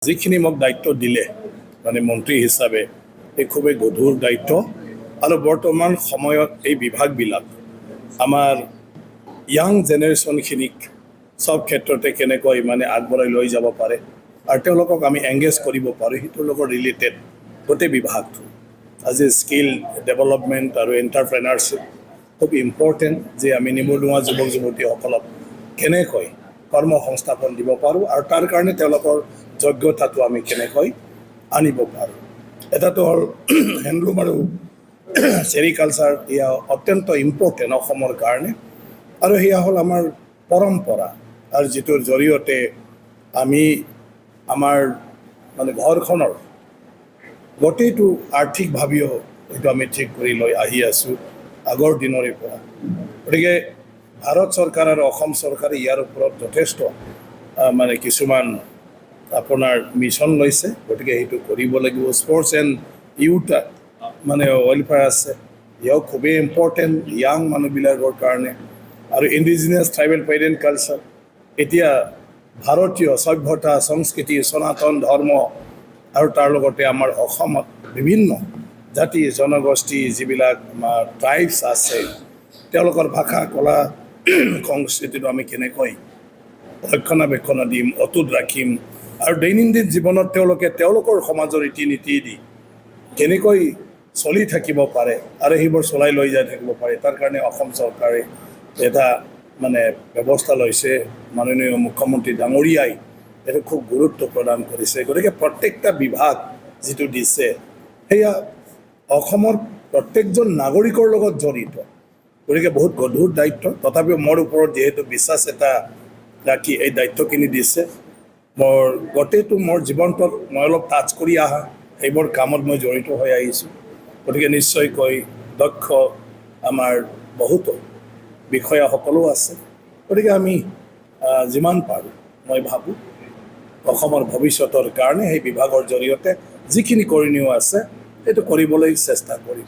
যিখিনি মোক দায়িত্ব দিলে মানে মন্ত্ৰী হিচাপে এই খুবেই গধুৰ দায়িত্ব আৰু বৰ্তমান সময়ত এই বিভাগবিলাক আমাৰ ইয়াং জেনেৰেশ্যনখিনিক সব ক্ষেত্ৰতে কেনেকৈ মানে আগবঢ়াই লৈ যাব পাৰে আৰু তেওঁলোকক আমি এংগেজ কৰিব পাৰোঁ সেইটোৰ লগত ৰিলেটেড গোটেই বিভাগটো আজি স্কিল ডেভেলপমেণ্ট আৰু এণ্টাৰপ্ৰেনাৰশ্বিপ খুব ইম্পৰ্টেণ্ট যে আমি নিবনুৱা যুৱক যুৱতীসকলক কেনেকৈ কৰ্মসংস্থাপন দিব পাৰোঁ আৰু তাৰ কাৰণে তেওঁলোকৰ যোগ্যতাটো আমি কেনেকৈ আনিব পাৰোঁ এটাটো হ'ল হেণ্ডলুম আৰু চেৰিকালচাৰ এয়া অত্যন্ত ইম্পৰ্টেণ্ট অসমৰ কাৰণে আৰু সেয়া হ'ল আমাৰ পৰম্পৰা আৰু যিটোৰ জৰিয়তে আমি আমাৰ মানে ঘৰখনৰ গোটেইটো আৰ্থিকভাৱেও এইটো আমি ঠিক কৰি লৈ আহি আছোঁ আগৰ দিনৰে পৰা গতিকে ভাৰত চৰকাৰ আৰু অসম চৰকাৰে ইয়াৰ ওপৰত যথেষ্ট মানে কিছুমান আপোনাৰ মিছন লৈছে গতিকে সেইটো কৰিব লাগিব স্পৰ্টছ এণ্ড ইউথ মানে ৱেলফেয়াৰ আছে ইয়াও খুবেই ইম্পৰ্টেণ্ট ইয়াং মানুহবিলাকৰ কাৰণে আৰু ইণ্ডিজিনিয়াছ ট্ৰাইবেল পেৰেণ্ট কালচাৰ এতিয়া ভাৰতীয় সভ্যতা সংস্কৃতি সনাতন ধৰ্ম আৰু তাৰ লগতে আমাৰ অসমত বিভিন্ন জাতি জনগোষ্ঠী যিবিলাক আমাৰ ট্ৰাইবছ আছে তেওঁলোকৰ ভাষা কলা সংস্কৃতিটো আমি কেনেকৈ ৰক্ষণাবেক্ষণ দিম অটুট ৰাখিম আৰু দৈনন্দিন জীৱনত তেওঁলোকে তেওঁলোকৰ সমাজৰ ৰীতি নীতি দি কেনেকৈ চলি থাকিব পাৰে আৰু সেইবোৰ চলাই লৈ যাই থাকিব পাৰে তাৰ কাৰণে অসম চৰকাৰে এটা মানে ব্যৱস্থা লৈছে মাননীয় মুখ্যমন্ত্ৰী ডাঙৰীয়াই এইটো খুব গুৰুত্ব প্ৰদান কৰিছে গতিকে প্ৰত্যেকটা বিভাগ যিটো দিছে সেয়া অসমৰ প্ৰত্যেকজন নাগৰিকৰ লগত জড়িত গতিকে বহুত গধুৰ দায়িত্ব তথাপিও মোৰ ওপৰত যিহেতু বিশ্বাস এটা ৰাখি এই দায়িত্বখিনি দিছে মোৰ গোটেইটো মোৰ জীৱনটোত মই অলপ টাচ কৰি অহা এইবোৰ কামত মই জড়িত হৈ আহিছোঁ গতিকে নিশ্চয়কৈ দক্ষ আমাৰ বহুতো বিষয়াসকলো আছে গতিকে আমি যিমান পাৰোঁ মই ভাবোঁ অসমৰ ভৱিষ্যতৰ কাৰণে সেই বিভাগৰ জৰিয়তে যিখিনি কৰণীয় আছে সেইটো কৰিবলৈ চেষ্টা কৰিম